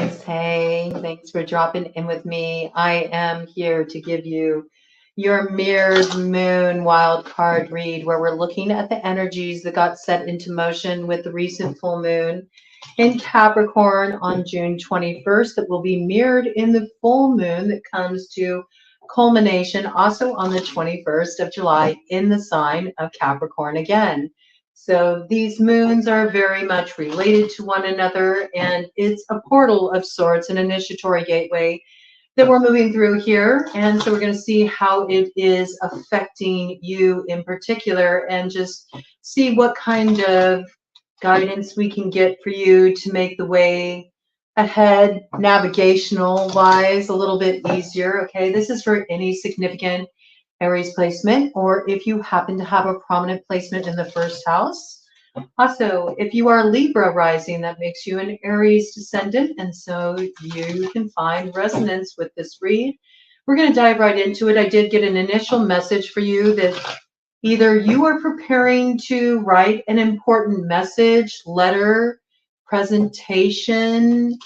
Aries, hey, thanks for dropping in with me. I am here to give you your mirrored moon wild card read, where we're looking at the energies that got set into motion with the recent full moon in Capricorn on June 21st that will be mirrored in the full moon that comes to culmination also on the 21st of July in the sign of Capricorn again. So these moons are very much related to one another, and it's a portal of sorts, an initiatory gateway that we're moving through here. And so we're going to see how it is affecting you in particular and just see what kind of guidance we can get for you to make the way ahead navigational wise a little bit easier. Okay, this is for any significant Aries placement, or if you happen to have a prominent placement in the first house. Also, if you are Libra rising, that makes you an Aries descendant, and so you can find resonance with this read. We're going to dive right into it. I did get an initial message for you that either you are preparing to write an important message, letter, presentation.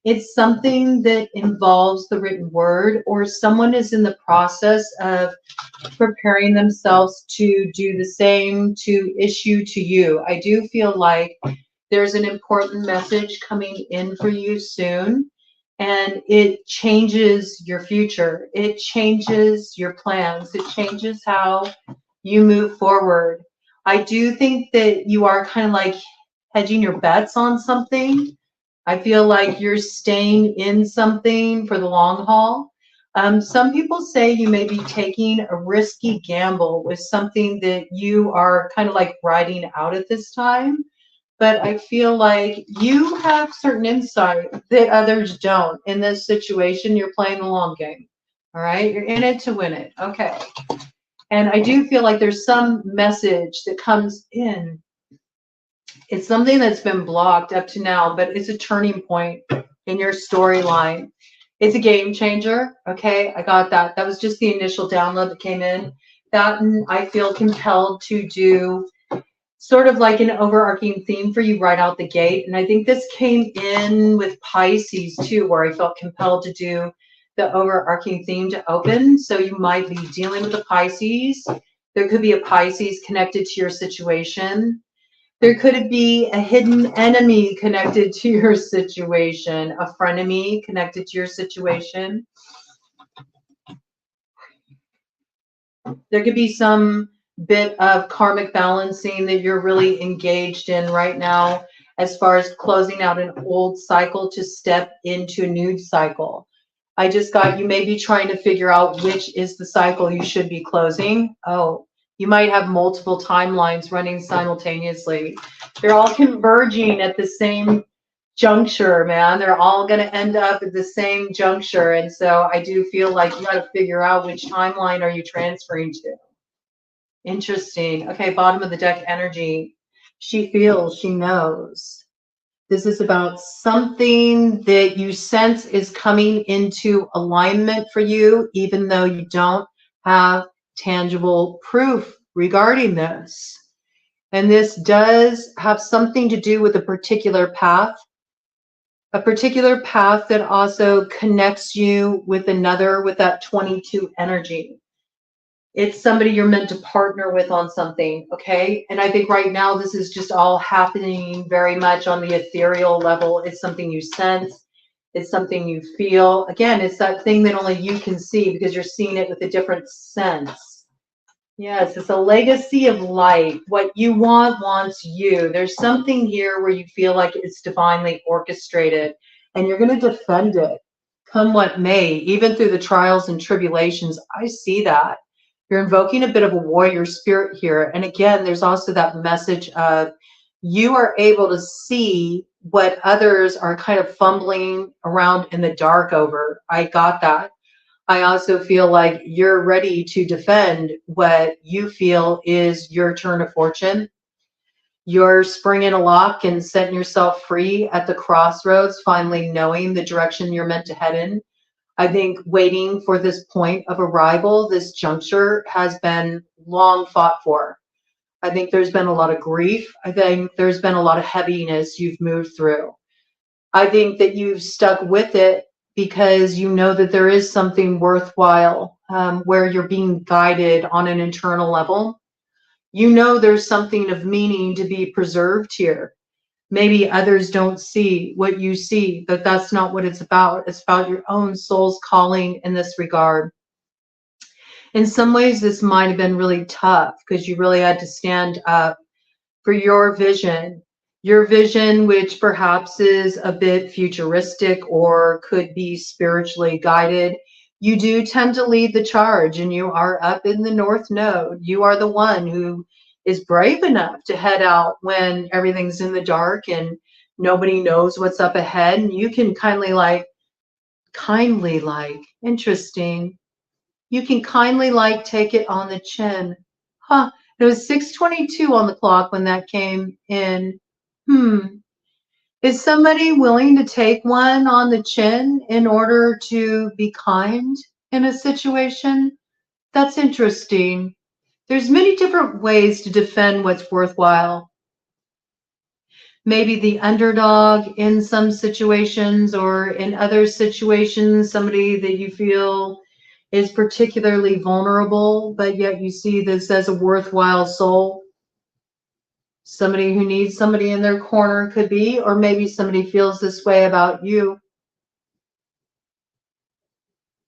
It's something that involves the written word, or someone is in the process of preparing themselves to do the same, to issue to you. I do feel like there's an important message coming in for you soon, and it changes your future. It changes your plans. It changes how you move forward. I do think that you are kind of like hedging your bets on something. I feel like you're staying in something for the long haul. Some people say you may be taking a risky gamble with something that you are kind of like riding out at this time. But I feel like you have certain insight that others don't. In this situation, you're playing the long game. All right? You're in it to win it. Okay. And I do feel like there's some message that comes in. It's something that's been blocked up to now, but it's a turning point in your storyline. It's a game changer. Okay, I got that. That was just the initial download that came in. That I feel compelled to do sort of like an overarching theme for you right out the gate. And I think this came in with Pisces too, where I felt compelled to do the overarching theme to open. So you might be dealing with a Pisces. There could be a Pisces connected to your situation. There could be a hidden enemy connected to your situation, a frenemy connected to your situation. There could be some bit of karmic balancing that you're really engaged in right now as far as closing out an old cycle to step into a new cycle. I just got, you may be trying to figure out which is the cycle you should be closing. Oh, you might have multiple timelines running simultaneously. They're all converging at the same juncture, man. They're all going to end up at the same juncture. And so I do feel like you got to figure out which timeline are you transferring to. Interesting. Okay, bottom of the deck energy. She feels, she knows. This is about something that you sense is coming into alignment for you, even though you don't have tangible proof regarding this. And this does have something to do with a particular path that also connects you with another, with that 22 energy. It's somebody you're meant to partner with on something, okay? And I think right now this is just all happening very much on the ethereal level. It's something you sense. It's something you feel. Again, it's that thing that only you can see because you're seeing it with a different sense. Yes, it's a legacy of light. What you want wants you. There's something here where you feel like it's divinely orchestrated, and you're going to defend it, come what may, even through the trials and tribulations. I see that. You're invoking a bit of a warrior spirit here. And again, there's also that message of you are able to see what others are kind of fumbling around in the dark over. I got that. I also feel like you're ready to defend what you feel is your turn of fortune. You're springing a lock and setting yourself free at the crossroads, finally knowing the direction you're meant to head in. I think waiting for this point of arrival, this juncture, has been long fought for. I think there's been a lot of grief. I think there's been a lot of heaviness you've moved through. I think that you've stuck with it because you know that there is something worthwhile, where you're being guided on an internal level. You know there's something of meaning to be preserved here. Maybe others don't see what you see, but that's not what it's about. It's about your own soul's calling in this regard. In some ways, this might have been really tough because you really had to stand up for your vision, which perhaps is a bit futuristic or could be spiritually guided. You do tend to lead the charge, and you are up in the North Node. You are the one who is brave enough to head out when everything's in the dark and nobody knows what's up ahead. And you can kindly interesting. You can kindly take it on the chin. Huh. It was 6:22 on the clock when that came in. Is somebody willing to take one on the chin in order to be kind in a situation? That's interesting. There's many different ways to defend what's worthwhile. Maybe the underdog in some situations, or in other situations, somebody that you feel is particularly vulnerable, but yet you see this as a worthwhile soul. Somebody who needs somebody in their corner could be, or maybe somebody feels this way about you.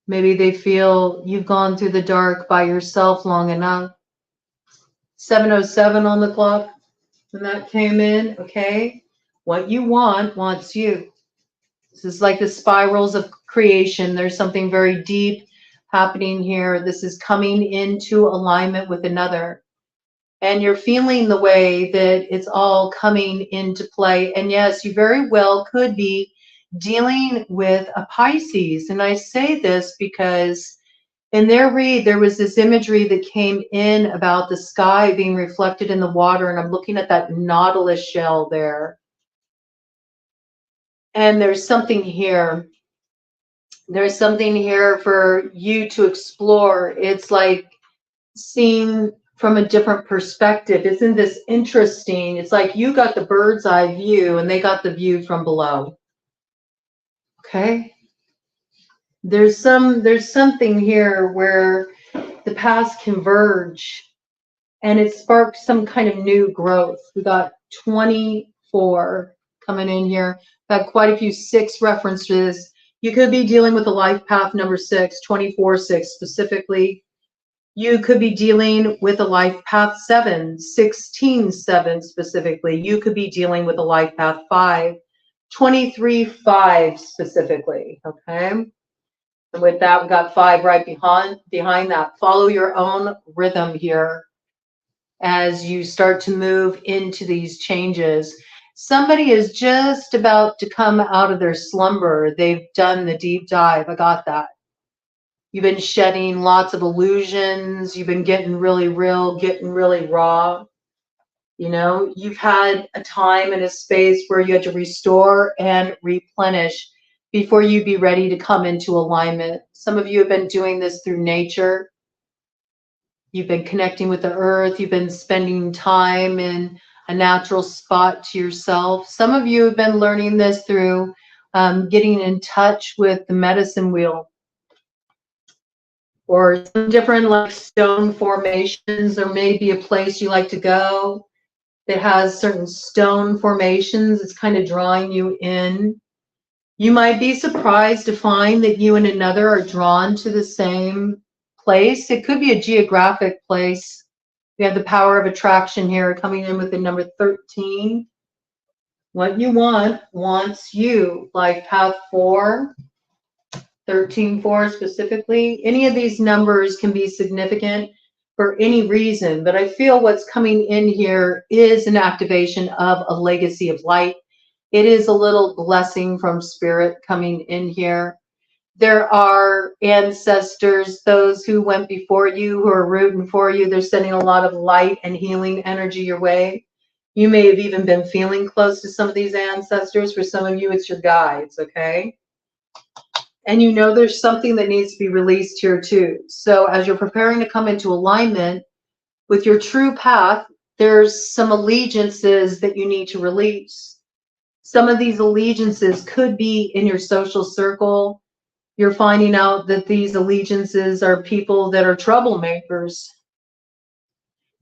Maybe they feel you've gone through the dark by yourself long enough. 7:07 on the clock when that came in. Okay. What you want wants you. This is like the spirals of creation. There's something very deep happening here. This is coming into alignment with another. And you're feeling the way that it's all coming into play. And yes, you very well could be dealing with a Pisces. And I say this because in their read, there was this imagery that came in about the sky being reflected in the water. And I'm looking at that nautilus shell there. And there's something here. There's something here for you to explore. It's like seeing from a different perspective. Isn't this interesting? It's like you got the bird's eye view and they got the view from below. Okay. There's something here where the paths converge and it sparks some kind of new growth. We got 24 coming in here. Got quite a few 6 references. You could be dealing with a life path number 6, 24-6 specifically. You could be dealing with a life path 7, 16-7 specifically. You could be dealing with a life path 5, 23-5 specifically. Okay. And with that, we got 5 right behind that. Follow your own rhythm here as you start to move into these changes. Somebody is just about to come out of their slumber. They've done the deep dive. I got that. You've been shedding lots of illusions. You've been getting really real, getting really raw. You know, you've had a time and a space where you had to restore and replenish before you be ready to come into alignment. Some of you have been doing this through nature. You've been connecting with the earth. You've been spending time in a natural spot to yourself. Some of you have been learning this through getting in touch with the medicine wheel, or some different like stone formations. There may be a place you like to go that has certain stone formations. It's kind of drawing you in. You might be surprised to find that you and another are drawn to the same place. It could be a geographic place. We have the power of attraction here coming in with the number 13. What you want wants you. Life path 4, 13-4 specifically. Any of these numbers can be significant for any reason, but I feel what's coming in here is an activation of a legacy of light. It is a little blessing from spirit coming in here. There are ancestors, those who went before you, who are rooting for you. They're sending a lot of light and healing energy your way. You may have even been feeling close to some of these ancestors. For some of you, it's your guides, okay? And you know there's something that needs to be released here too. So as you're preparing to come into alignment with your true path, there's some allegiances that you need to release. Some of these allegiances could be in your social circle. You're finding out that these allegiances are people that are troublemakers.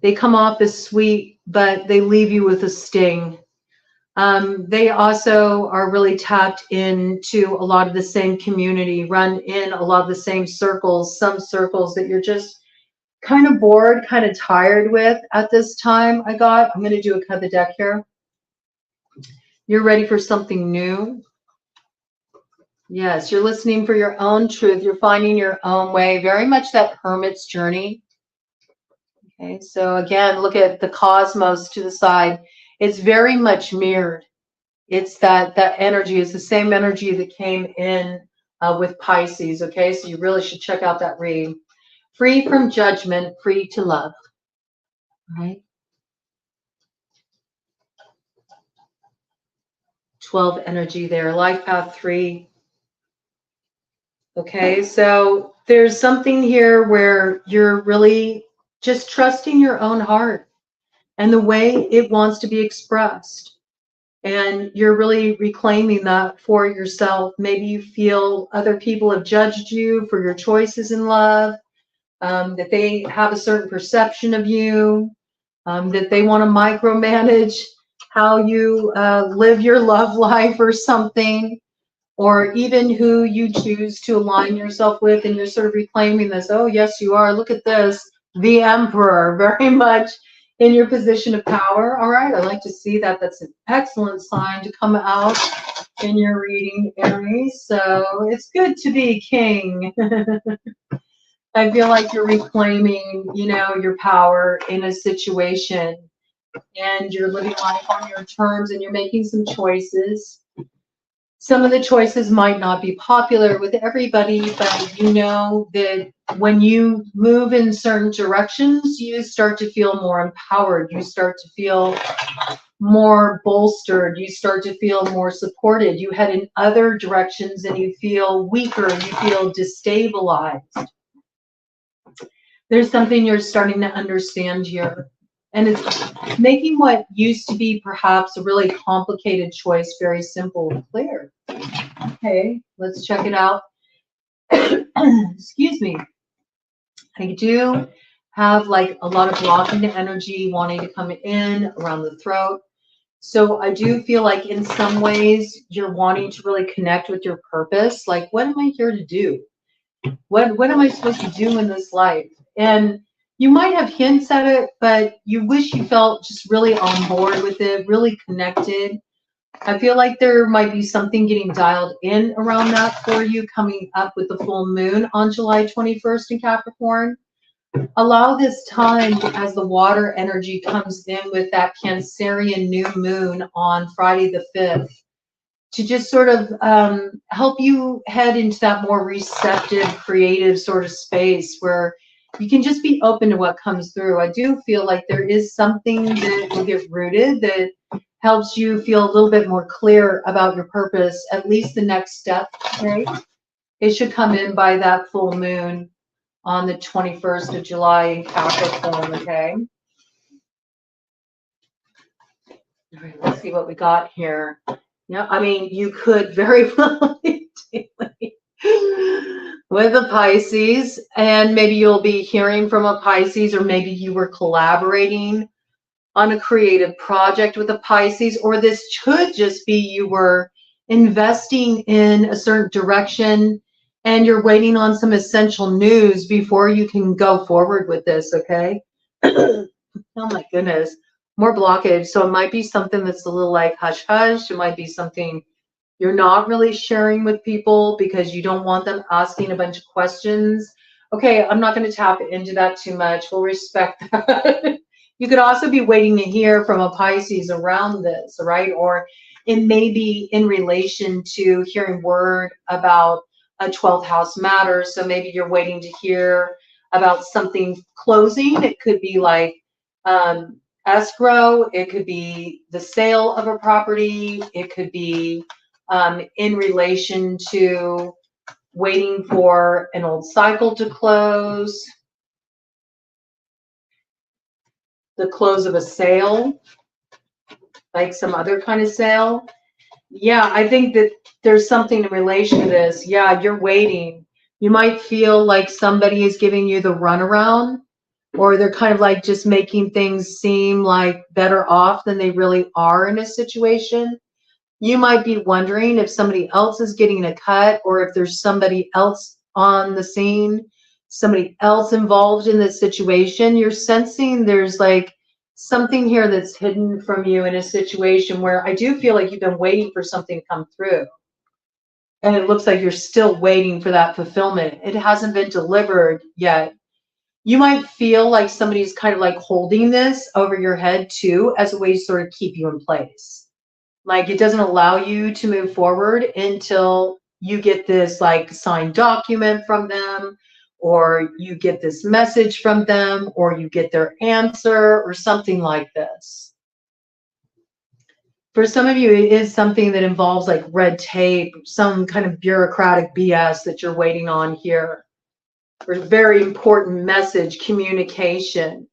They come off as sweet, but they leave you with a sting. They also are really tapped into a lot of the same community, run in a lot of the same circles, some circles that you're just kind of bored, kind of tired with at this time. I'm going to do a cut the deck here. You're ready for something new. Yes, you're listening for your own truth. You're finding your own way, very much that hermit's journey. Okay, so again, look at the cosmos to the side. It's very much mirrored. It's that energy is the same energy that came in with Pisces. Okay, so you really should check out that read. Free from judgment, free to love. All right. 12 energy there. Life path 3. Okay, so there's something here where you're really just trusting your own heart and the way it wants to be expressed. And you're really reclaiming that for yourself. Maybe you feel other people have judged you for your choices in love, that they have a certain perception of you, that they want to micromanage how you live your love life or something, or even who you choose to align yourself with. And you're sort of reclaiming this, oh, yes, you are. Look at this, the Emperor, very much in your position of power. All right, I like to see that. That's an excellent sign to come out in your reading, Aries. So it's good to be king. I feel like you're reclaiming, your power in a situation, and you're living life on your terms, and you're making some choices. Some of the choices might not be popular with everybody, but you know that when you move in certain directions, you start to feel more empowered. You start to feel more bolstered. You start to feel more supported. You head in other directions and you feel weaker. You feel destabilized. There's something you're starting to understand here. And it's making what used to be perhaps a really complicated choice very simple and clear. Okay, let's check it out. Excuse me. I do have like a lot of blocking energy wanting to come in around the throat. So I do feel like in some ways you're wanting to really connect with your purpose. Like, what am I here to do? What am I supposed to do in this life? And you might have hints at it, but you wish you felt just really on board with it, really connected. I feel like there might be something getting dialed in around that for you coming up with the full moon on July 21st in Capricorn. Allow this time as the water energy comes in with that Cancerian new moon on Friday the 5th to just sort of help you head into that more receptive, creative sort of space where you can just be open to what comes through. I do feel like there is something that will get rooted that helps you feel a little bit more clear about your purpose, at least the next step, right? It should come in by that full moon on the 21st of July in Capricorn, okay? All right, let's see what we got here. Yeah, I mean, you could very well be dealing with a Pisces, and maybe you'll be hearing from a Pisces, or maybe you were collaborating on a creative project with a Pisces, or this could just be you were investing in a certain direction and you're waiting on some essential news before you can go forward with this, okay? Oh my goodness, more blockage. So it might be something that's a little like hush hush. It might be something you're not really sharing with people because you don't want them asking a bunch of questions. Okay, I'm not going to tap into that too much. We'll respect that. You could also be waiting to hear from a Pisces around this, right? Or it may be in relation to hearing word about a 12th house matter. So maybe you're waiting to hear about something closing. It could be like escrow. It could be the sale of a property. It could be in relation to waiting for an old cycle to close, the close of a sale, like some other kind of sale. Yeah, I think that there's something in relation to this. Yeah, you're waiting. You might feel like somebody is giving you the runaround, or they're kind of like just making things seem like better off than they really are in a situation. You might be wondering if somebody else is getting a cut, or if there's somebody else on the scene, somebody else involved in this situation. You're sensing there's like something here that's hidden from you in a situation where I do feel like you've been waiting for something to come through. And it looks like you're still waiting for that fulfillment. It hasn't been delivered yet. You might feel like somebody's kind of like holding this over your head too, as a way to sort of keep you in place. Like it doesn't allow you to move forward until you get this like signed document from them, or you get this message from them, or you get their answer or something like this. For some of you, it is something that involves like red tape, some kind of bureaucratic BS that you're waiting on here. Or very important message, communication.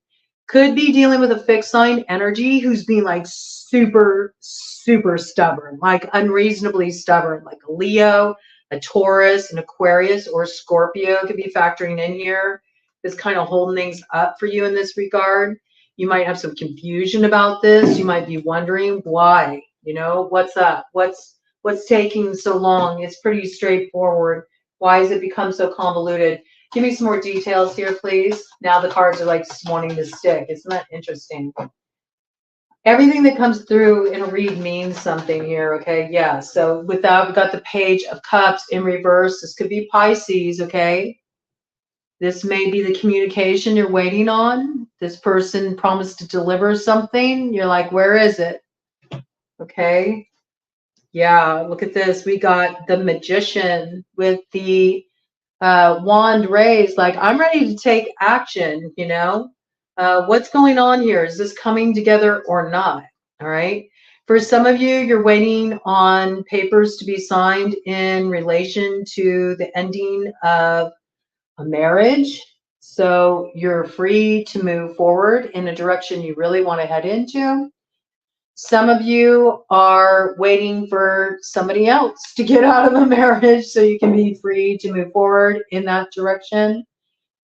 Could be dealing with a fixed sign energy who's being like super, super stubborn, like unreasonably stubborn, like a Leo, a Taurus, an Aquarius, or a Scorpio could be factoring in here. That's kind of holding things up for you in this regard. You might have some confusion about this. You might be wondering why, what's up? What's taking so long? It's pretty straightforward. Why has it become so convoluted? Give me some more details here, please. Now the cards are like wanting to stick. Isn't that interesting? Everything that comes through in a read means something here, okay? Yeah, so with that, we've got the Page of Cups in reverse. This could be Pisces, okay? This may be the communication you're waiting on. This person promised to deliver something. You're like, where is it? Okay? Yeah, look at this. We got the Magician with the wand raised, like I'm ready to take action. What's going on here? Is this coming together or not? All right. For some of you, you're waiting on papers to be signed in relation to the ending of a marriage. So you're free to move forward in a direction you really want to head into. Some of you are waiting for somebody else to get out of the marriage so you can be free to move forward in that direction.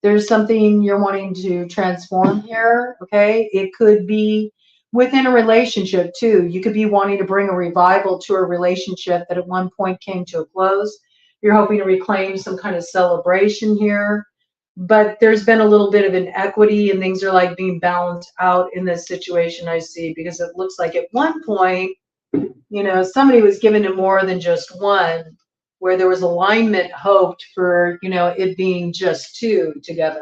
There's something you're wanting to transform here, okay? It could be within a relationship too. You could be wanting to bring a revival to a relationship that at one point came to a close. You're hoping to reclaim some kind of celebration here. But there's been a little bit of inequity and things are like being balanced out in this situation, I see, because it looks like at one point, somebody was given to more than just one, where there was alignment hoped for, it being just two together.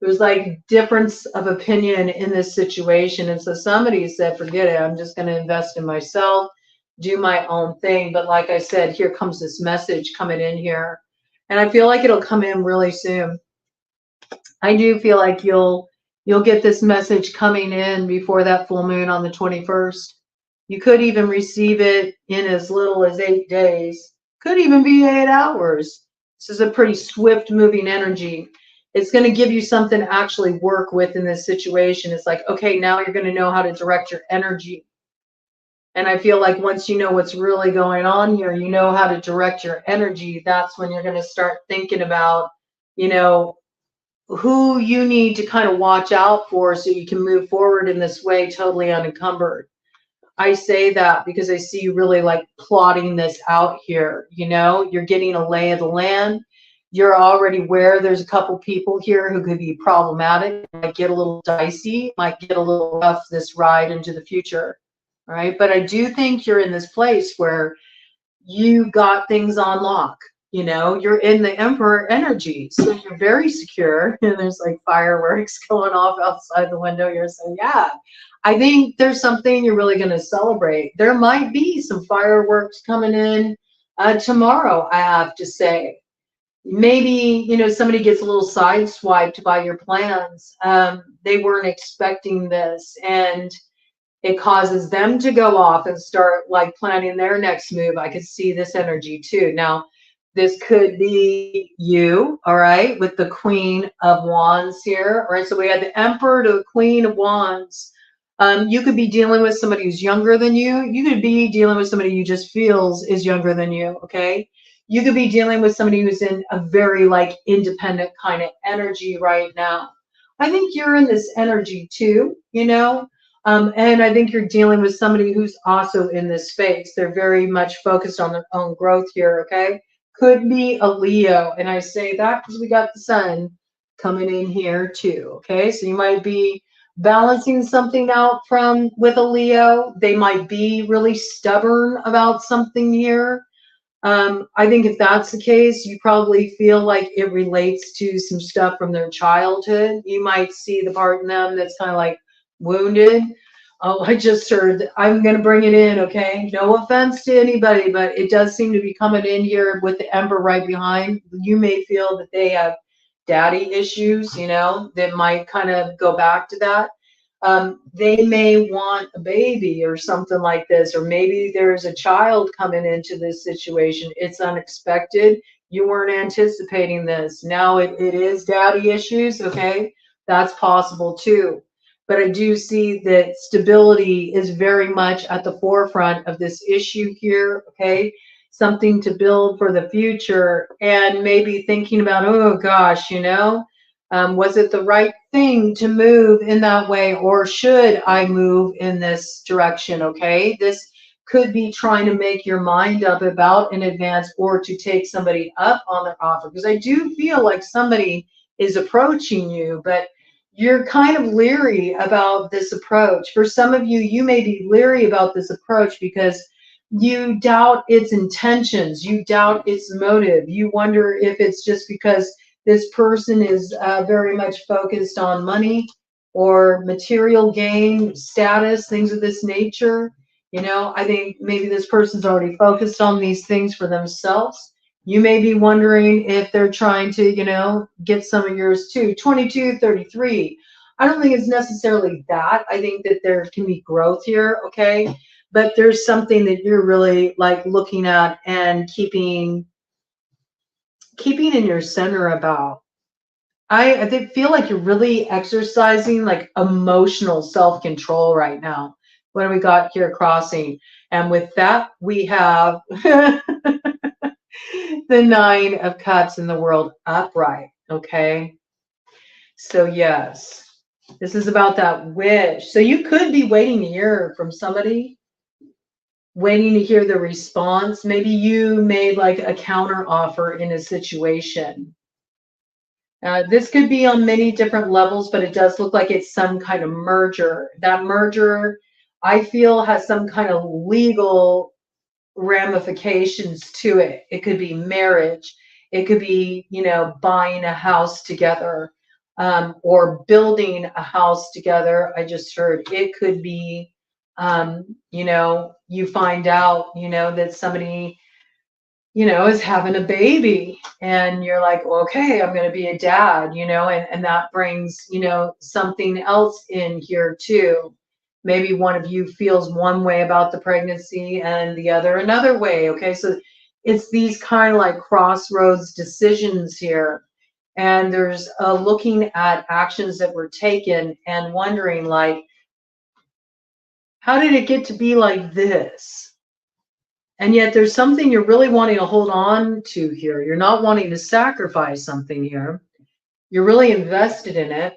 There was like difference of opinion in this situation. And so somebody said, forget it, I'm just going to invest in myself, do my own thing. But like I said, here comes this message coming in here. And I feel like it'll come in really soon. I do feel like you'll get this message coming in before that full moon on the 21st. You could even receive it in as little as 8 days. Could even be 8 hours. This is a pretty swift moving energy. It's going to give you something to actually work with in this situation. It's like, okay, now you're going to know how to direct your energy. And I feel like once you know what's really going on here, you know how to direct your energy. That's when you're going to start thinking about, who you need to kind of watch out for so you can move forward in this way totally unencumbered. I say that because I see you really like plotting this out here. You're getting a lay of the land. You're already aware there's a couple people here who could be problematic, might get a little dicey, might get a little rough this ride into the future. All right. But I do think you're in this place where you got things on lock. You're in the Emperor energy, so you're very secure. And there's like fireworks going off outside the window here. So yeah, I think there's something you're really going to celebrate. There might be some fireworks coming in tomorrow, I have to say. Maybe, somebody gets a little sideswiped by your plans. They weren't expecting this, and it causes them to go off and start like planning their next move. I could see this energy too. Now, this could be you, all right, with the Queen of Wands here. All right, so we had the Emperor to the Queen of Wands. You could be dealing with somebody who's younger than you. You could be dealing with somebody you just feels is younger than you, okay? You could be dealing with somebody who's in a very like independent kind of energy right now. I think you're in this energy too, you know? And I think you're dealing with somebody who's also in this space. They're very much focused on their own growth here, okay? Could be a Leo. And I say that because we got the sun coming in here too, okay? So you might be balancing something out from with a Leo. They might be really stubborn about something here. I think if that's the case, you probably feel like it relates to some stuff from their childhood. You might see the part in them that's kind of like wounded. Oh, I just heard, I'm going to bring it in, okay? No offense to anybody, but it does seem to be coming in here with the Emperor right behind. You may feel that they have daddy issues, you know, that might kind of go back to that. They may want a baby or something like this, or maybe there's a child coming into this situation. It's unexpected. You weren't anticipating this. Now it is daddy issues, okay? That's possible too. But I do see that stability is very much at the forefront of this issue here, okay? Something to build for the future, and maybe thinking about, oh gosh, you know, was it the right thing to move in that way, or should I move in this direction? Okay, this could be trying to make your mind up about in advance, or to take somebody up on their offer, because I do feel like somebody is approaching you, but you're kind of leery about this approach. For some of you, you may be leery about this approach because you doubt its intentions, you doubt its motive, you wonder if it's just because this person is very much focused on money or material gain, status, things of this nature. You know, I think maybe this person's already focused on these things for themselves. You may be wondering if they're trying to, you know, get some of yours too. 22, 33. I don't think it's necessarily that. I think that there can be growth here, okay? But there's something that you're really like looking at and keeping in your center about. I feel like you're really exercising like emotional self-control right now. What do we got here crossing? And with that, we have the 9 of Cups in the world upright. Okay. So yes, this is about that wish. So you could be waiting to hear from somebody, waiting to hear the response. Maybe you made like a counter offer in a situation. This could be on many different levels, but it does look like it's some kind of merger. That merger, I feel, has some kind of legal ramifications to it. It could be marriage. It could be, you know, buying a house together, or building a house together. I just heard it could be, you know, you find out, you know, that somebody, you know, is having a baby, and you're like, well, okay, I'm going to be a dad, you know, and that brings, you know, something else in here too. Maybe one of you feels one way about the pregnancy and the other another way. Okay. So it's these kind of like crossroads decisions here. And there's looking at actions that were taken and wondering like, how did it get to be like this? And yet there's something you're really wanting to hold on to here. You're not wanting to sacrifice something here. You're really invested in it.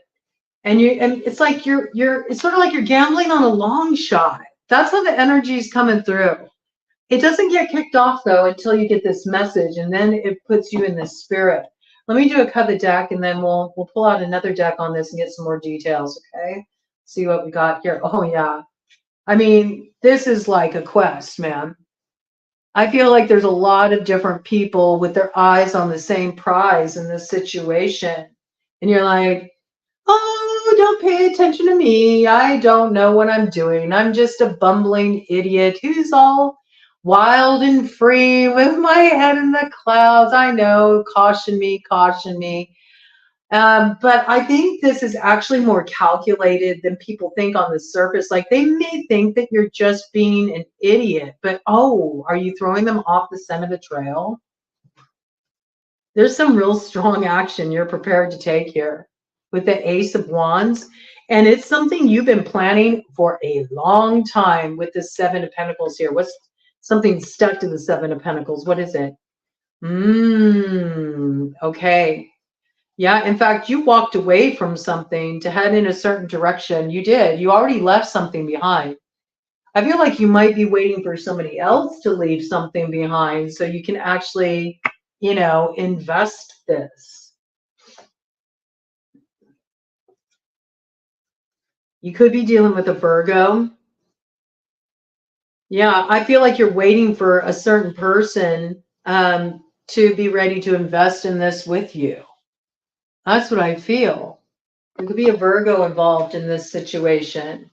And it's like it's sort of like you're gambling on a long shot. That's how the energy is coming through. It doesn't get kicked off though until you get this message, and then it puts you in this spirit. Let me do a cut of the deck, and then we'll pull out another deck on this and get some more details, okay? See what we got here. Oh yeah. I mean, this is like a quest, man. I feel like there's a lot of different people with their eyes on the same prize in this situation. And you're like, oh, don't pay attention to me. I don't know what I'm doing. I'm just a bumbling idiot who's all wild and free with my head in the clouds. I know, caution me, caution me. But I think this is actually more calculated than people think on the surface. Like they may think that you're just being an idiot, but oh, are you throwing them off the scent of the trail? There's some real strong action you're prepared to take here with the Ace of Wands. And it's something you've been planning for a long time with the Seven of Pentacles here. What's something stuck to the Seven of Pentacles? What is it? Okay. Yeah, in fact, you walked away from something to head in a certain direction. You did. You already left something behind. I feel like you might be waiting for somebody else to leave something behind so you can actually, you know, invest this. You could be dealing with a Virgo. Yeah, I feel like you're waiting for a certain person to be ready to invest in this with you. That's what I feel. There could be a Virgo involved in this situation.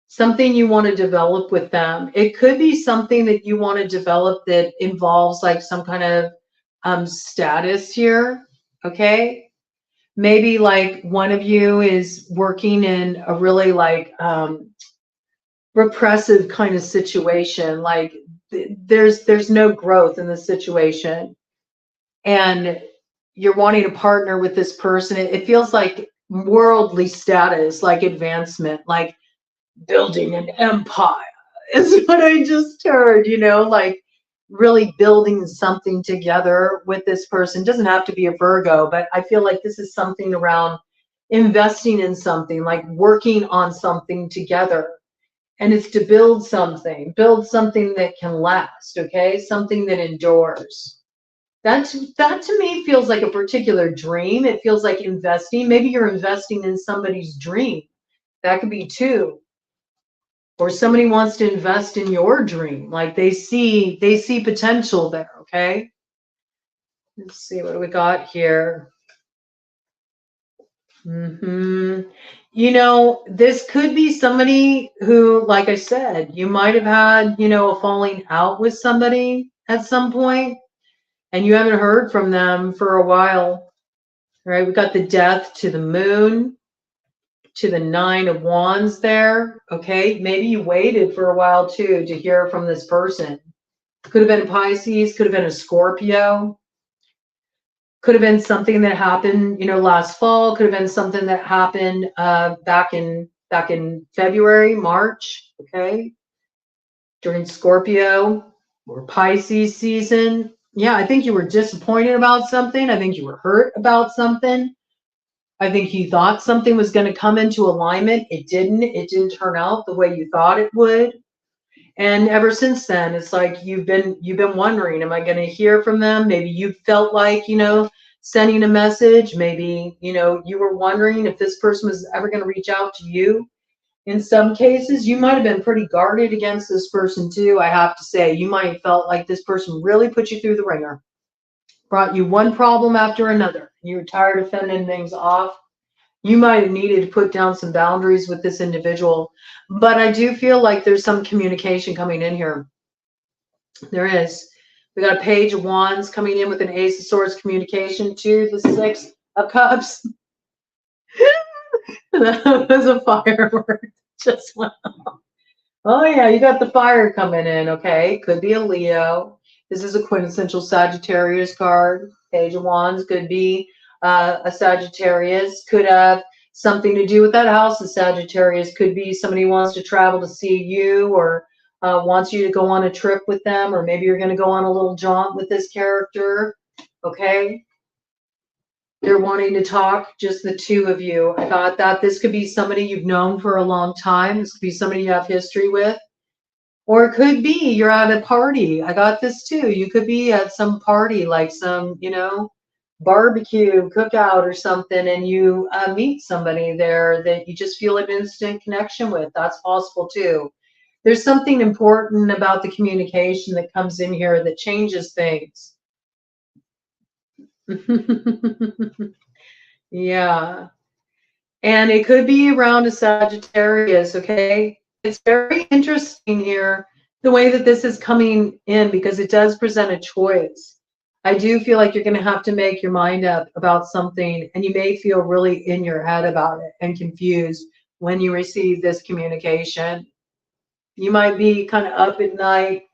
Something you want to develop with them. It could be something that you want to develop that involves like some kind of status here. Okay. Maybe like one of you is working in a really like repressive kind of situation. Like there's no growth in the situation. And you're wanting to partner with this person. It feels like worldly status, like advancement, like building an empire is what I just heard, you know, like really building something together with this person. Doesn't have to be a Virgo, but I feel like this is something around investing in something, like working on something together. And it's to build something that can last, okay? Something that endures. That to me feels like a particular dream. It feels like investing. Maybe you're investing in somebody's dream. That could be too. Or somebody wants to invest in your dream. Like they see potential there, okay? Let's see, what do we got here? You know, this could be somebody who, like I said, you might have had, you know, a falling out with somebody at some point, and you haven't heard from them for a while. Right? We got the Death to the Moon, to the Nine of Wands there. Okay, maybe you waited for a while too to hear from this person. Could have been a Pisces, could have been a Scorpio. Could have been something that happened, you know, last fall. Could have been something that happened back in February, March. Okay, during Scorpio or Pisces season. Yeah, I think you were disappointed about something. I think you were hurt about something. I think you thought something was going to come into alignment. It didn't. It didn't turn out the way you thought it would. And ever since then, it's like you've been wondering, am I going to hear from them? Maybe you felt like, you know, sending a message. Maybe, you know, you were wondering if this person was ever going to reach out to you. In some cases, you might have been pretty guarded against this person too. I have to say, you might have felt like this person really put you through the ringer, brought you one problem after another. You were tired of fending things off. You might have needed to put down some boundaries with this individual, but I do feel like there's some communication coming in here. There is. We got a Page of Wands coming in with an Ace of Swords communication to the Six of Cups. That was a firework. Just went off. Oh yeah, you got the fire coming in. Okay, could be a Leo. This is a quintessential Sagittarius card. Page of Wands could be a Sagittarius. Could have something to do with that house of Sagittarius. Could be somebody who wants to travel to see you, or wants you to go on a trip with them, or maybe you're going to go on a little jaunt with this character. Okay. They're wanting to talk, just the two of you. I thought that this could be somebody you've known for a long time. This could be somebody you have history with. Or it could be you're at a party. I got this too. You could be at some party, like some, you know, barbecue, cookout or something, and you meet somebody there that you just feel an instant connection with. That's possible too. There's something important about the communication that comes in here that changes things. Yeah. And it could be around a Sagittarius, okay? It's very interesting here, the way that this is coming in, because it does present a choice. I do feel like you're going to have to make your mind up about something, and you may feel really in your head about it and confused when you receive this communication. You might be kind of up at night,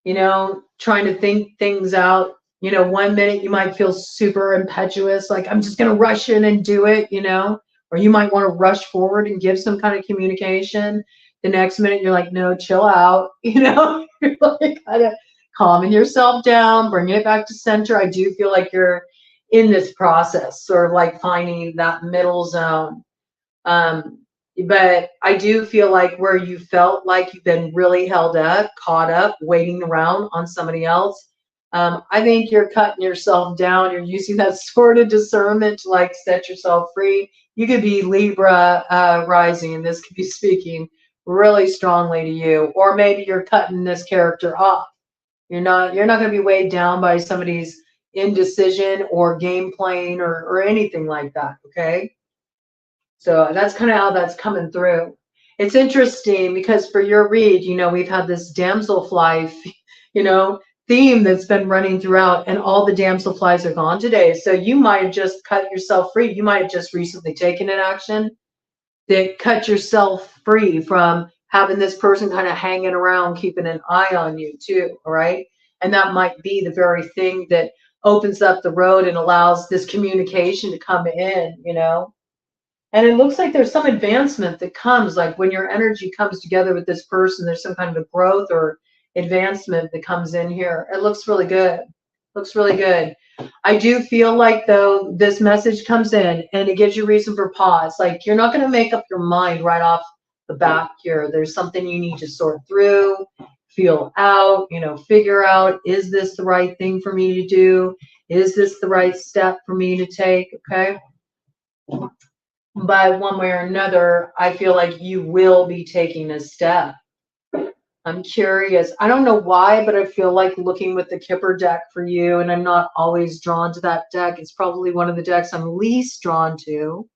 you know, trying to think things out. You know, one minute you might feel super impetuous, like I'm just going to rush in and do it, you know, or you might want to rush forward and give some kind of communication. The next minute you're like, no, chill out. You're like kind of calming yourself down, bringing it back to center. I do feel like you're in this process, sort of like finding that middle zone. But I do feel like where you felt like you've been really held up, caught up, waiting around on somebody else, I think you're cutting yourself down. You're using that sort of discernment to like set yourself free. You could be Libra rising, and this could be speaking really strongly to you. Or maybe you're cutting this character off. You're not going to be weighed down by somebody's indecision or game playing or anything like that. Okay. So that's kind of how that's coming through. It's interesting because for your read, we've had this damselfly, theme that's been running throughout, and all the damselflies are gone today. So you might have just cut yourself free. You might have just recently taken an action that cut yourself free from having this person kind of hanging around, keeping an eye on you too. All right. And that might be the very thing that opens up the road and allows this communication to come in, And it looks like there's some advancement that comes, like when your energy comes together with this person, there's some kind of a growth or advancement that comes in here. It looks really good. Looks really good. I do feel like, though, this message comes in and it gives you reason for pause. Like, you're not going to make up your mind right off the bat here. There's something you need to sort through, feel out, figure out, is this the right thing for me to do? Is this the right step for me to take? Okay. But one way or another, I feel like you will be taking a step. I'm curious. I don't know why, but I feel like looking with the Kipper deck for you, and I'm not always drawn to that deck. It's probably one of the decks I'm least drawn to.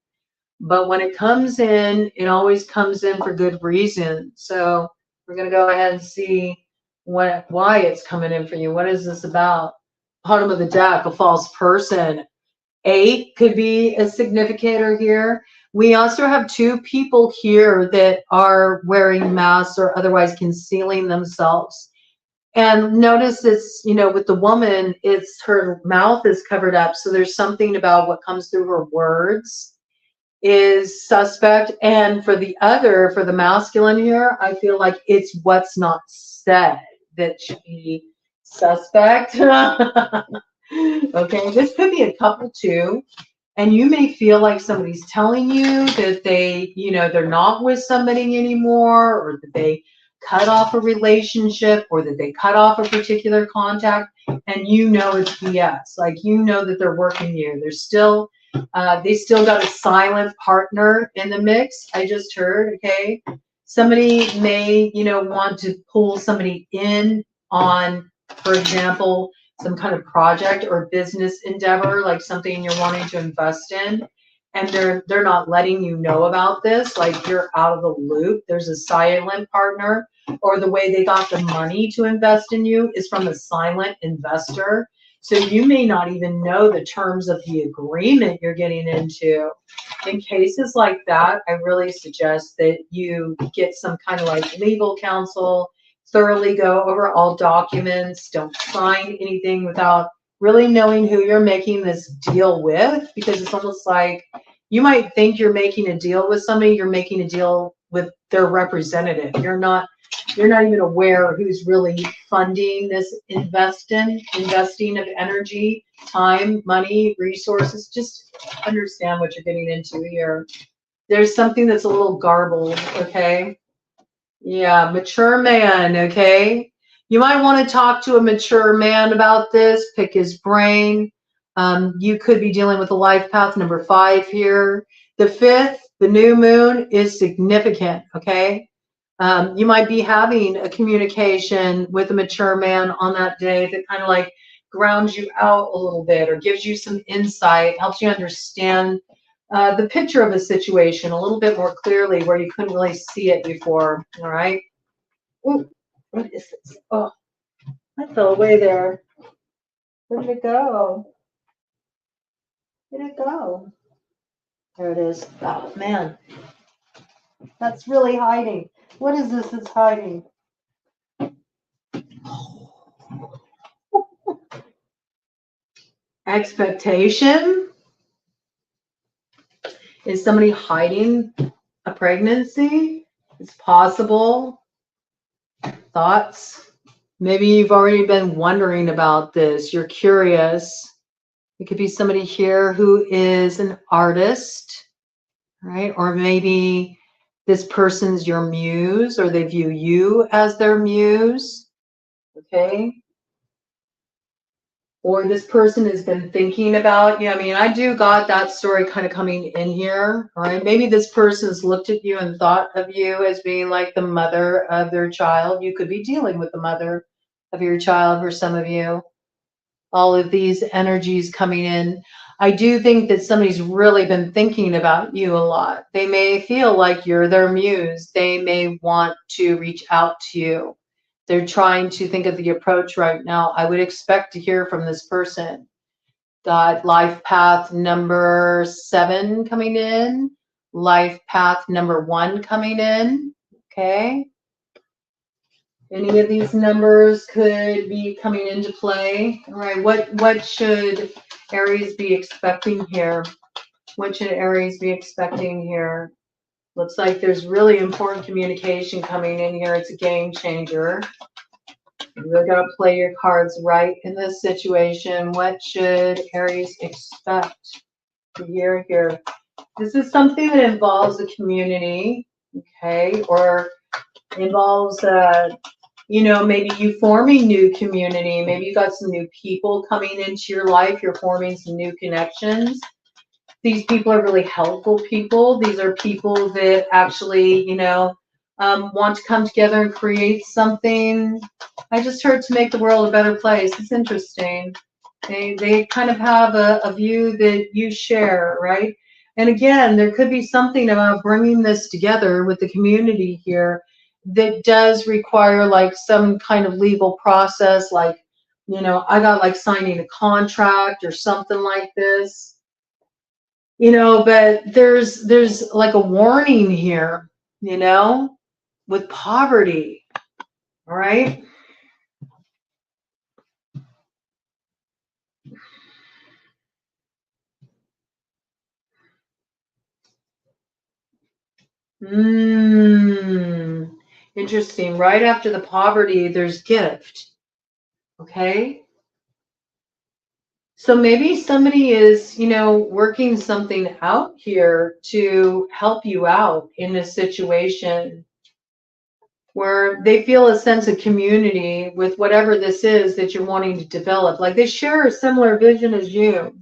But when it comes in, it always comes in for good reason. So we're going to go ahead and see why it's coming in for you. What is this about? Bottom of the deck, a false person. 8 could be a significator here. We also have 2 people here that are wearing masks or otherwise concealing themselves. And notice it's, with the woman, it's her mouth is covered up. So there's something about what comes through her words is suspect. And for the masculine here, I feel like it's what's not said that should be suspect. Okay, this could be a couple too. And you may feel like somebody's telling you that they're not with somebody anymore, or that they cut off a relationship, or that they cut off a particular contact, and it's BS. Like, that they're working you. They're still, they still got a silent partner in the mix. I just heard, okay? Somebody may, want to pull somebody in on, for example, some kind of project or business endeavor, like something you're wanting to invest in, and they're not letting you know about this, like you're out of the loop. There's a silent partner, or the way they got the money to invest in you is from a silent investor. So you may not even know the terms of the agreement you're getting into. In cases like that, I really suggest that you get some kind of like legal counsel, thoroughly go over all documents. Don't sign anything without really knowing who you're making this deal with, because it's almost like you might think you're making a deal with somebody, you're making a deal with their representative. You're not even aware who's really funding this investing of energy, time, money, resources. Just understand what you're getting into here. There's something that's a little garbled, okay? Yeah, mature man, okay? You might want to talk to a mature man about this, pick his brain. You could be dealing with a life path number 5 here. The 5th, the new moon, is significant, okay? You might be having a communication with a mature man on that day that kind of like grounds you out a little bit, or gives you some insight, helps you understand the picture of a situation a little bit more clearly where you couldn't really see it before. All right. Ooh, what is this? Oh, I fell away there. Where did it go? Where did it go? There it is. Oh, man. That's really hiding. What is this that's hiding? Expectation. Is somebody hiding a pregnancy? It's possible. Thoughts? Maybe you've already been wondering about this. You're curious. It could be somebody here who is an artist, right? Or maybe this person's your muse, or they view you as their muse, okay? Or this person has been thinking about you. I mean, I do got that story kind of coming in here, all right? Maybe this person's looked at you and thought of you as being like the mother of their child. You could be dealing with the mother of your child for some of you. All of these energies coming in. I do think that somebody's really been thinking about you a lot. They may feel like you're their muse. They may want to reach out to you. They're trying to think of the approach right now. I would expect to hear from this person. Got life path number 7 coming in. Life path number 1 coming in. Okay. Any of these numbers could be coming into play. All right, what should Aries be expecting here? What should Aries be expecting here? Looks like there's really important communication coming in here. It's a game changer. You're going to play your cards right in this situation. What should Aries expect to hear here? This is something that involves the community, okay, or involves you know, maybe you forming new community. Maybe you got some new people coming into your life. You're forming some new connections. These people are really helpful people. These are people that actually, you know, want to come together and create something. I just heard to make the world a better place. It's interesting. They kind of have a view that you share, right? And again, there could be something about bringing this together with the community here that does require like some kind of legal process, like, you know, I got like signing a contract or something like this, you know, but there's like a warning here, you know, with poverty, all right? Interesting. Right after the poverty, there's gift. Okay. So maybe somebody is, you know, working something out here to help you out in a situation where they feel a sense of community with whatever this is that you're wanting to develop. Like they share a similar vision as you.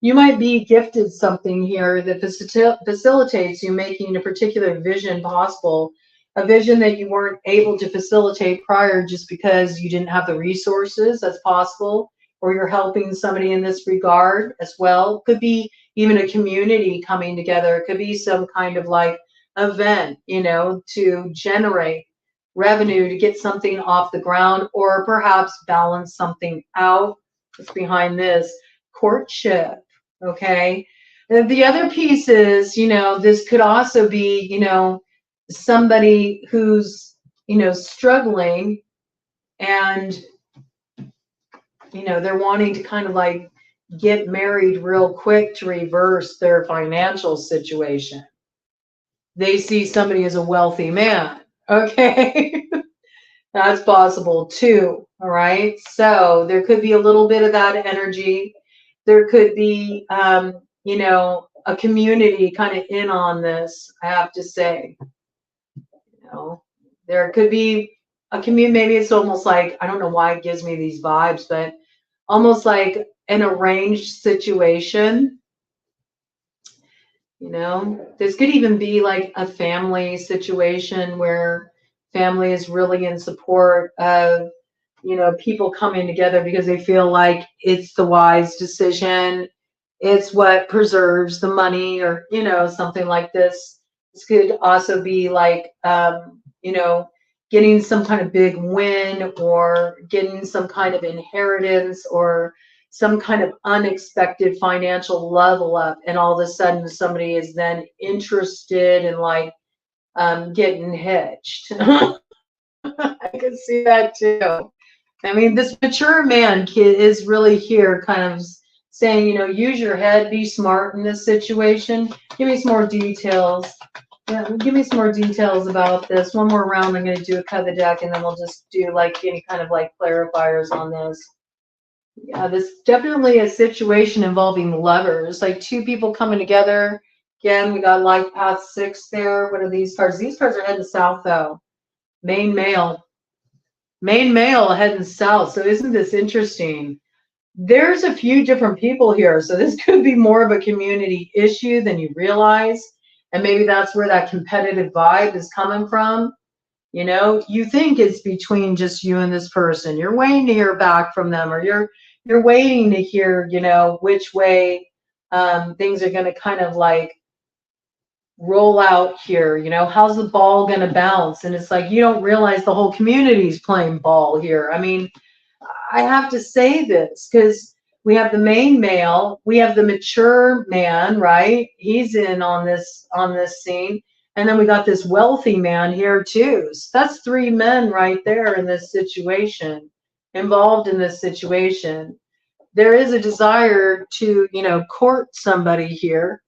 You might be gifted something here that facilitates you making a particular vision possible, a vision that you weren't able to facilitate prior just because you didn't have the resources. That's possible. Or you're helping somebody in this regard as well. Could be even a community coming together. It could be some kind of like event, you know, to generate revenue to get something off the ground, or perhaps balance something out. What's behind this? Courtship. Okay. The other piece is, you know, this could also be, you know, somebody who's, you know, struggling and, you know, they're wanting to kind of like get married real quick to reverse their financial situation. They see somebody as a wealthy man. Okay. That's possible too. All right. So there could be a little bit of that energy. There could be, you know, a community kind of in on this, I have to say. You know, there could be a community. Maybe it's almost like, I don't know why it gives me these vibes, but almost like an arranged situation. You know, this could even be like a family situation where family is really in support of, you know, people coming together because they feel like it's the wise decision. It's what preserves the money, or, you know, something like this. This could also be like, you know, getting some kind of big win, or getting some kind of inheritance, or some kind of unexpected financial level up, and all of a sudden somebody is then interested in like getting hitched. I can see that too. I mean, this mature man kid is really here kind of saying, you know, use your head, be smart in this situation. Give me some more details. Yeah, give me some more details about this. One more round, I'm going to do a cut of the deck, and then we'll just do like any kind of like clarifiers on this. Yeah, this definitely a situation involving lovers, like two people coming together. Again, we got life path 6 there. What are these cards? These cards are heading south, though. Main male. Main male heading south. So isn't this interesting? There's a few different people here. So this could be more of a community issue than you realize. And maybe that's where that competitive vibe is coming from. You know, you think it's between just you and this person. You're waiting to hear back from them, or you're waiting to hear, you know, which way things are going to kind of like roll out here. You know, how's the ball going to bounce? And it's like you don't realize the whole community's playing ball here. I mean, I have to say this because we have the main male, we have the mature man, right? He's in on this scene. And then we got this wealthy man here too. So that's 3 men right there in this situation, involved in this situation. There is a desire to, you know, court somebody here.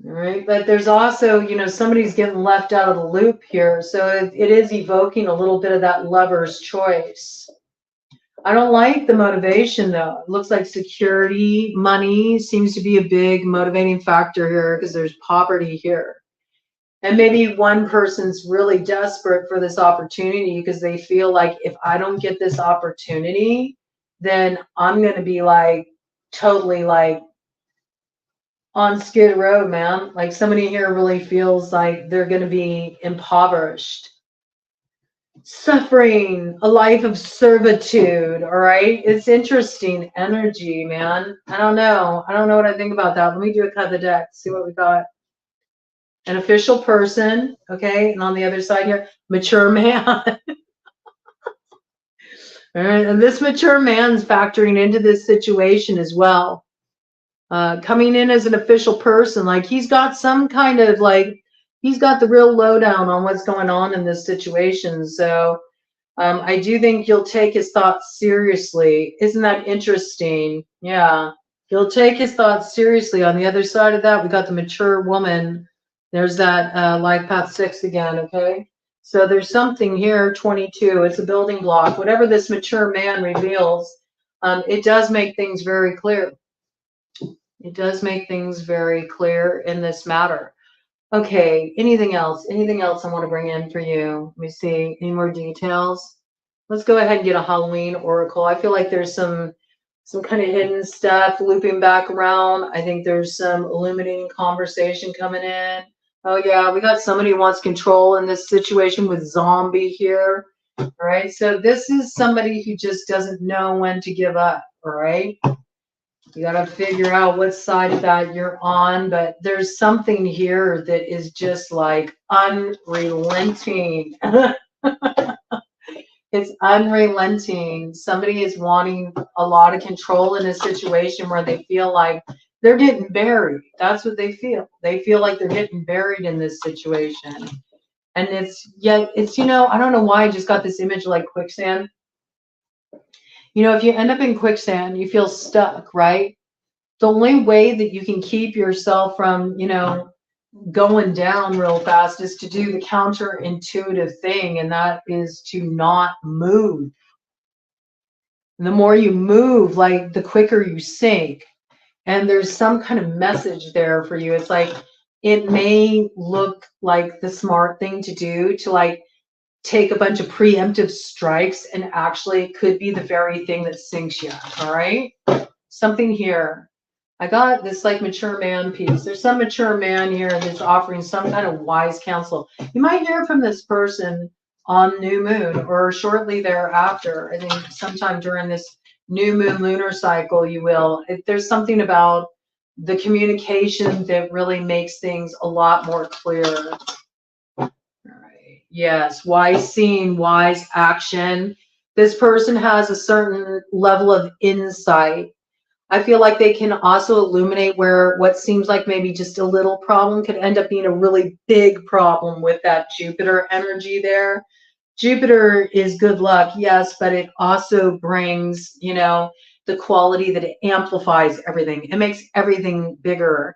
All right, but there's also, you know, somebody's getting left out of the loop here. So it is evoking a little bit of that lover's choice. I don't like the motivation, though. It looks like security, money seems to be a big motivating factor here because there's poverty here. And maybe one person's really desperate for this opportunity because they feel like if I don't get this opportunity, then I'm going to be like totally like on skid row, man. Like somebody here really feels like they're going to be impoverished, suffering a life of servitude. All right, it's interesting energy, man. I don't know what I think about that. Let me do a cut of the deck, see what we got. An official person, okay, and on the other side here, mature man. All right, and this mature man's factoring into this situation as well. Coming in as an official person, like he's got some kind of like, he's got the real lowdown on what's going on in this situation. So I do think you'll take his thoughts seriously. Isn't that interesting? Yeah, he'll take his thoughts seriously. On the other side of that, we got the mature woman. There's that life path 6 again, okay? So there's something here, 22. It's a building block. Whatever this mature man reveals, it does make things very clear. It does make things very clear in this matter. Okay, anything else? Anything else I want to bring in for you? Let me see. Any more details? Let's go ahead and get a Halloween oracle. I feel like there's some kind of hidden stuff looping back around. I think there's some illuminating conversation coming in. Oh yeah, we got somebody who wants control in this situation with zombie here. All right, so this is somebody who just doesn't know when to give up. All right. You got to figure out what side of that you're on, but there's something here that is just like unrelenting. It's unrelenting. Somebody is wanting a lot of control in a situation where they feel like they're getting buried. That's what they feel. They feel like they're getting buried in this situation. And it's, you know, I don't know why I just got this image like quicksand. You know, if you end up in quicksand, you feel stuck, right? The only way that you can keep yourself from, you know, going down real fast is to do the counterintuitive thing, and that is to not move. And the more you move, like the quicker you sink. And there's some kind of message there for you. It's like, it may look like the smart thing to do to like take a bunch of preemptive strikes, and actually it could be the very thing that sinks you. All right, something here. I got this like mature man piece. There's some mature man here that's offering some kind of wise counsel. You might hear from this person on new moon or shortly thereafter. I think sometime during this new moon lunar cycle, you will. There's something about the communication that really makes things a lot more clear. Yes, wise scene, wise action. This person has a certain level of insight. I feel like they can also illuminate where what seems like maybe just a little problem could end up being a really big problem with that Jupiter energy there. Jupiter is good luck, yes, but it also brings, you know, the quality that it amplifies everything. It makes everything bigger.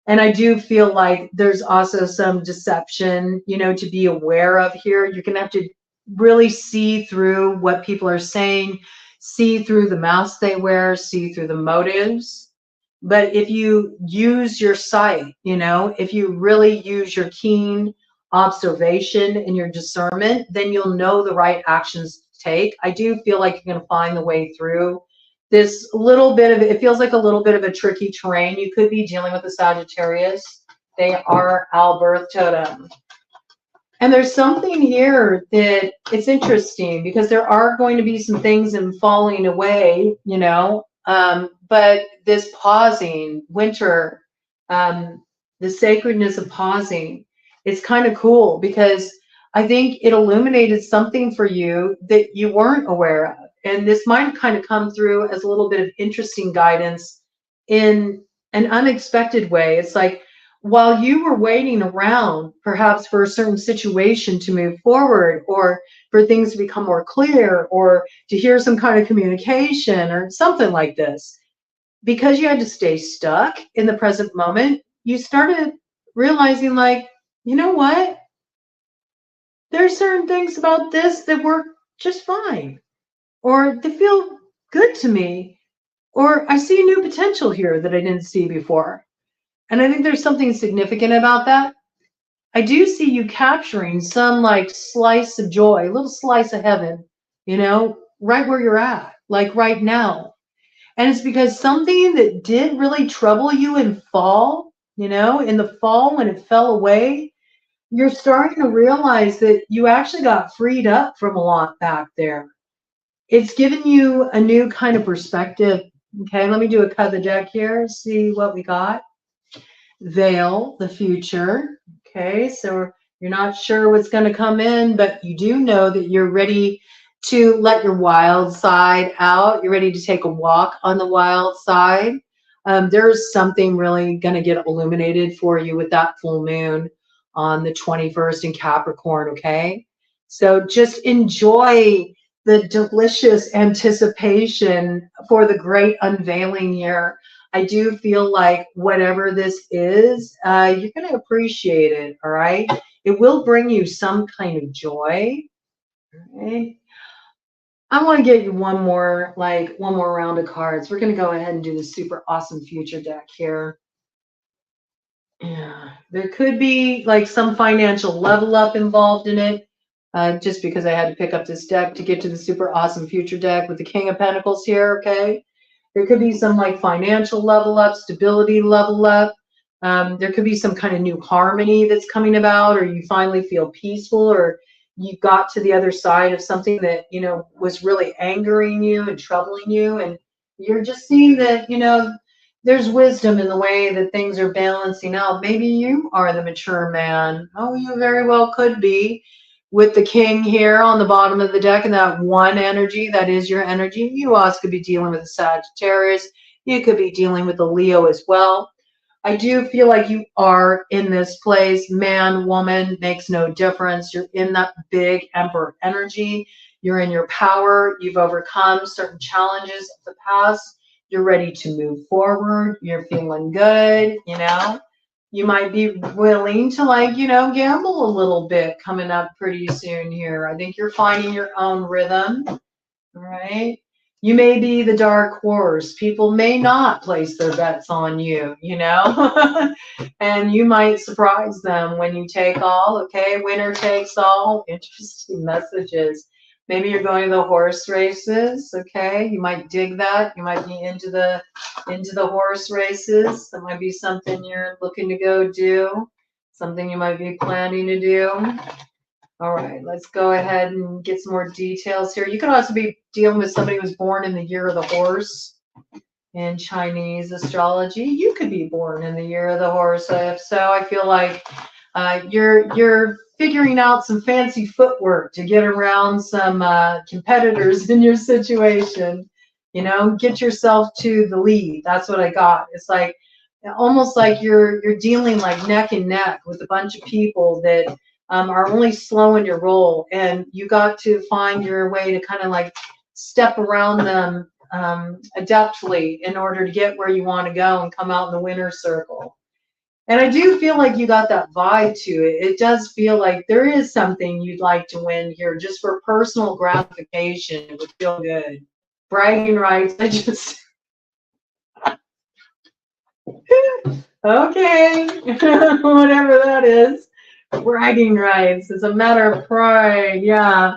And I do feel like there's also some deception, you know, to be aware of here. You're going to have to really see through what people are saying, see through the mask they wear, see through the motives. But if you use your sight, you know, if you really use your keen observation and your discernment, then you'll know the right actions to take. I do feel like you're going to find the way through this little bit of, it feels like a little bit of a tricky terrain. You could be dealing with a Sagittarius. They are our birth totem. And there's something here that it's interesting because there are going to be some things in falling away, you know, but this pausing, winter, the sacredness of pausing, it's kind of cool because I think it illuminated something for you that you weren't aware of. And this might kind of come through as a little bit of interesting guidance in an unexpected way. It's like, while you were waiting around, perhaps for a certain situation to move forward or for things to become more clear or to hear some kind of communication or something like this, because you had to stay stuck in the present moment, you started realizing, like, you know what? There's certain things about this that work just fine, or they feel good to me, or I see new potential here that I didn't see before. And I think there's something significant about that. I do see you capturing some like slice of joy, a little slice of heaven, you know, right where you're at, like right now. And it's because something that did really trouble you in fall, you know, in the fall when it fell away, you're starting to realize that you actually got freed up from a lot back there. It's given you a new kind of perspective. Okay, let me do a cut of the deck here, see what we got. Veil, the future. Okay, so you're not sure what's going to come in, but you do know that you're ready to let your wild side out. You're ready to take a walk on the wild side. There's something really going to get illuminated for you with that full moon on the 21st in Capricorn. Okay, so just enjoy the delicious anticipation for the great unveiling here. I do feel like whatever this is, you're going to appreciate it, all right? It will bring you some kind of joy, all right? I want to get you one more round of cards. We're going to go ahead and do the super awesome future deck here. Yeah, there could be like some financial level up involved in it, just because I had to pick up this deck to get to the super awesome future deck with the King of Pentacles here, okay? There could be some like financial level up, stability level up. There could be some kind of new harmony that's coming about, or you finally feel peaceful, or you got to the other side of something that, you know, was really angering you and troubling you. And you're just seeing that, you know, there's wisdom in the way that things are balancing out. Maybe you are the mature man. Oh, you very well could be, with the king here on the bottom of the deck and that one energy that is your energy. You also could be dealing with a Sagittarius. You could be dealing with a Leo as well. I do feel like you are in this place. Man, woman, makes no difference. You're in that big Emperor energy. You're in your power. You've overcome certain challenges of the past. You're ready to move forward. You're feeling good, you know. You might be willing to, like, you know, gamble a little bit coming up pretty soon here. I think you're finding your own rhythm, all right? You may be the dark horse. People may not place their bets on you, you know, and you might surprise them when you take all, okay? Winner takes all. Interesting messages. Maybe you're going to the horse races, okay? You might dig that. You might be into the horse races. That might be something you're looking to go do, something you might be planning to do. All right, let's go ahead and get some more details here. You could also be dealing with somebody who was born in the year of the horse in Chinese astrology. You could be born in the year of the horse. If so, I feel like you're figuring out some fancy footwork to get around some competitors in your situation. You know, get yourself to the lead. That's what I got. It's like almost like you're dealing like neck and neck with a bunch of people that are only slowing your roll, and you got to find your way to kind of like step around them adeptly in order to get where you want to go and come out in the winner's circle. And I do feel like you got that vibe to it. It does feel like there is something you'd like to win here just for personal gratification. It would feel good. Bragging rights, I just, okay, whatever that is. Bragging rights. It's a matter of pride. Yeah.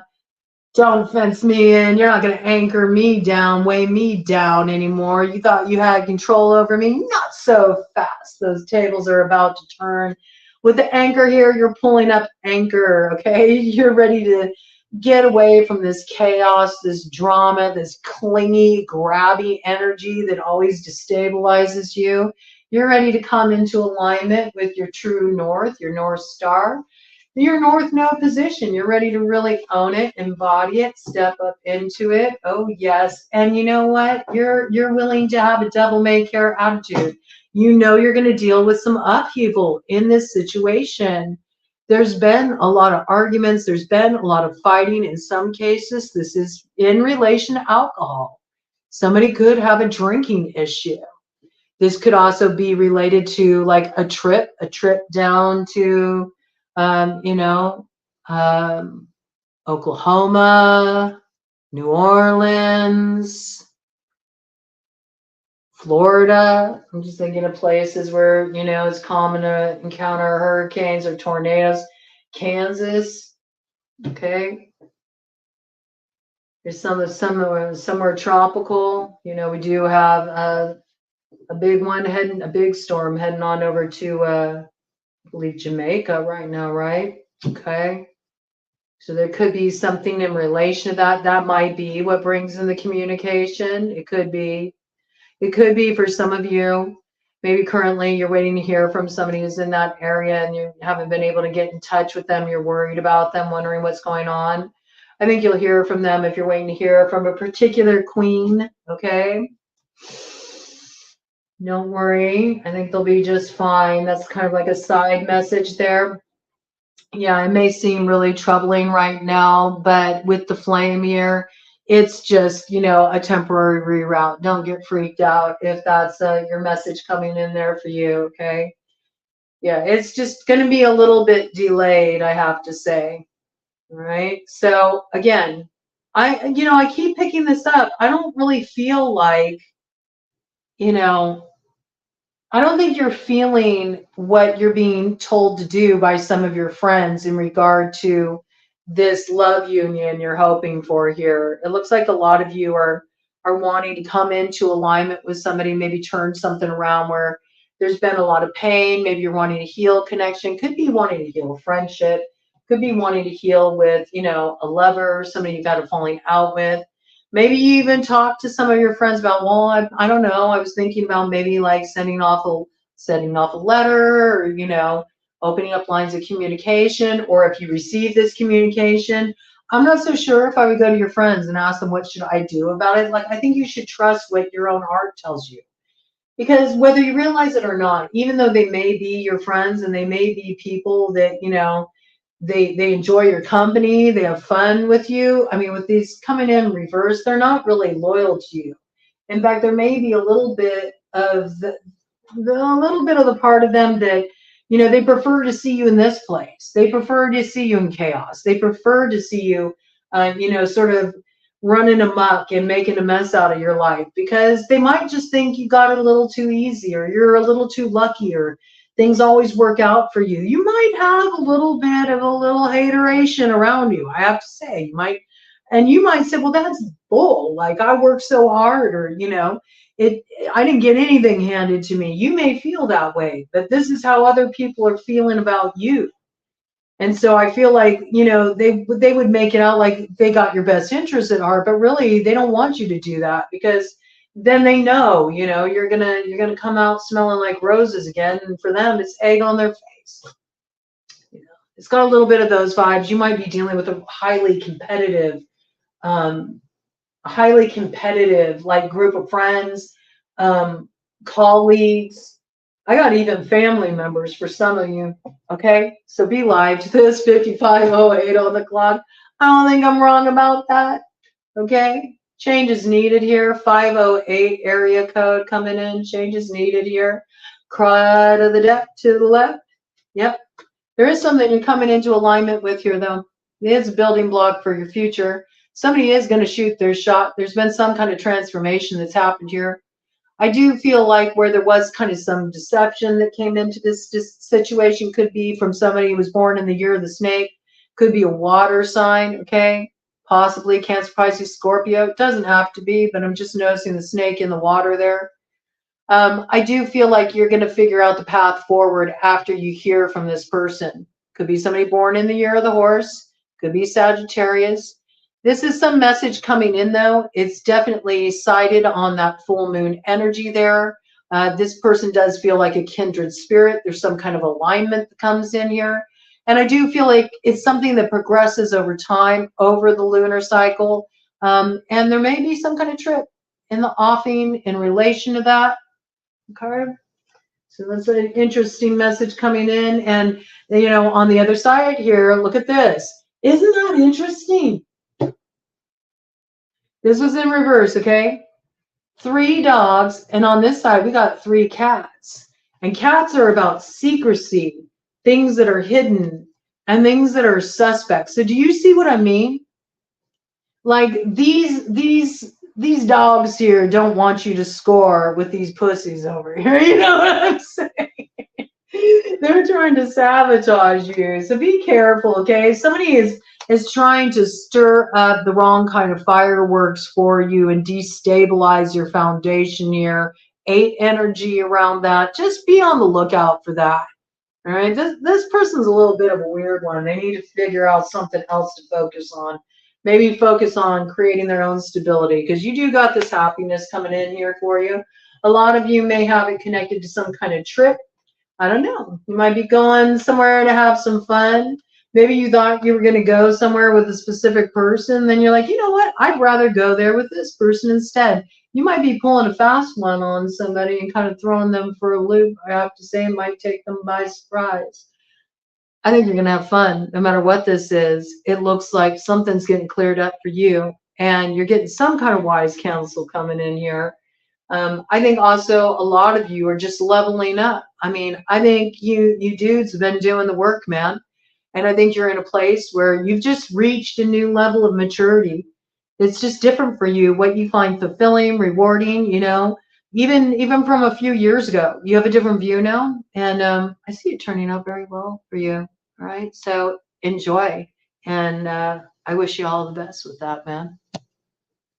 Don't fence me in. You're not going to anchor me down, weigh me down anymore. You thought you had control over me? Not so fast. Those tables are about to turn. With the anchor here, you're pulling up anchor, okay? You're ready to get away from this chaos, this drama, this clingy, grabby energy that always destabilizes you. You're ready to come into alignment with your true north, your North Star. Your North Node position. You're ready to really own it, embody it, step up into it. Oh yes. And you know what? You're willing to have a devil may care attitude. You know you're going to deal with some upheaval in this situation. There's been a lot of arguments. There's been a lot of fighting. In some cases, this is in relation to alcohol. Somebody could have a drinking issue. This could also be related to like a trip down to you know, Oklahoma, New Orleans, Florida. I'm just thinking of places where, you know, it's common to encounter hurricanes or tornadoes. Kansas, okay. There's somewhere tropical. You know, we do have a big one heading, a big storm heading on over to, I believe Jamaica right now, right? Okay. So there could be something in relation to that. That might be what brings in the communication. It could be. It could be for some of you. Maybe currently you're waiting to hear from somebody who's in that area and you haven't been able to get in touch with them. You're worried about them, wondering what's going on. I think you'll hear from them if you're waiting to hear from a particular queen. Okay. Don't worry. I think they'll be just fine. That's kind of like a side message there. Yeah, it may seem really troubling right now, but with the flame here, it's just, you know, a temporary reroute. Don't get freaked out if that's your message coming in there for you, okay? Yeah, it's just going to be a little bit delayed, I have to say. All right. So again, I keep picking this up. I don't really feel like, you know, I don't think you're feeling what you're being told to do by some of your friends in regard to this love union you're hoping for here. It looks like a lot of you are wanting to come into alignment with somebody, maybe turn something around where there's been a lot of pain. Maybe you're wanting to heal connection. Could be wanting to heal friendship. Could be wanting to heal with, you know, a lover, somebody you've got a falling out with. Maybe you even talk to some of your friends about, well, I don't know. I was thinking about maybe like sending off a letter, or, you know, opening up lines of communication. Or if you receive this communication, I'm not so sure if I would go to your friends and ask them, what should I do about it? Like, I think you should trust what your own heart tells you. Because whether you realize it or not, even though they may be your friends and they may be people that, you know, they enjoy your company, they have fun with you. I mean, with these coming in reverse, they're not really loyal to you. In fact, there may be a little bit of the part of them that, you know, they prefer to see you in this place. They prefer to see you in chaos. They prefer to see you, you know, sort of running amok and making a mess out of your life, because they might just think you got it a little too easy, or you're a little too lucky, or things always work out for you. You might have a little bit of a little hateration around you, I have to say. You might say, well, that's bull. Like, I work so hard, or, you know, I didn't get anything handed to me. You may feel that way, but this is how other people are feeling about you. And so I feel like, you know, they would make it out like they got your best interest at heart, but really they don't want you to do that, because then they know, you know, you're gonna come out smelling like roses again, and for them it's egg on their face. You know, it's got a little bit of those vibes. You might be dealing with a highly competitive like group of friends, colleagues, I got even family members for some of you. Okay, so be live to this 5508 on the clock. I don't think I'm wrong about that. Okay, change is needed here. 508 area code coming in. Change is needed here. Cry to the deck to the left. Yep, there is something you're coming into alignment with here, though. It's a building block for your future. Somebody is going to shoot their shot. There's been some kind of transformation that's happened here. I do feel like where there was kind of some deception that came into this situation could be from somebody who was born in the year of the snake, could be a water sign, okay? Possibly Cancer, Pisces, Scorpio. It doesn't have to be, but I'm just noticing the snake in the water there. I do feel like you're going to figure out the path forward after you hear from this person. Could be somebody born in the year of the horse, could be Sagittarius. This is some message coming in, though. It's definitely sided on that full moon energy there. This person does feel like a kindred spirit. There's some kind of alignment that comes in here. And I do feel like it's something that progresses over time, over the lunar cycle. And there may be some kind of trip in the offing in relation to that. Okay. So that's an interesting message coming in. And, you know, on the other side here, look at this. Isn't that interesting? This was in reverse, okay? 3 dogs, and on this side, we got 3 cats. And cats are about secrecy, things that are hidden, and things that are suspect. So do you see what I mean? Like these dogs here don't want you to score with these pussies over here. You know what I'm saying? They're trying to sabotage you. So be careful, okay? Somebody is trying to stir up the wrong kind of fireworks for you and destabilize your foundation here. 8 energy around that. Just be on the lookout for that. All right. This person's a little bit of a weird one. They need to figure out something else to focus on. Maybe focus on creating their own stability, because you do got this happiness coming in here for you. A lot of you may have it connected to some kind of trip. I don't know. You might be going somewhere to have some fun. Maybe you thought you were going to go somewhere with a specific person. Then you're like, you know what? I'd rather go there with this person instead. You might be pulling a fast one on somebody and kind of throwing them for a loop. I have to say, it might take them by surprise. I think you're going to have fun no matter what this is. It looks like something's getting cleared up for you, and you're getting some kind of wise counsel coming in here. I think also a lot of you are just leveling up. I mean, I think you dudes have been doing the work, man. And I think you're in a place where you've just reached a new level of maturity. It's just different for you, what you find fulfilling, rewarding, you know, even from a few years ago. You have a different view now. And I see it turning out very well for you. All right. So enjoy. And I wish you all the best with that, man.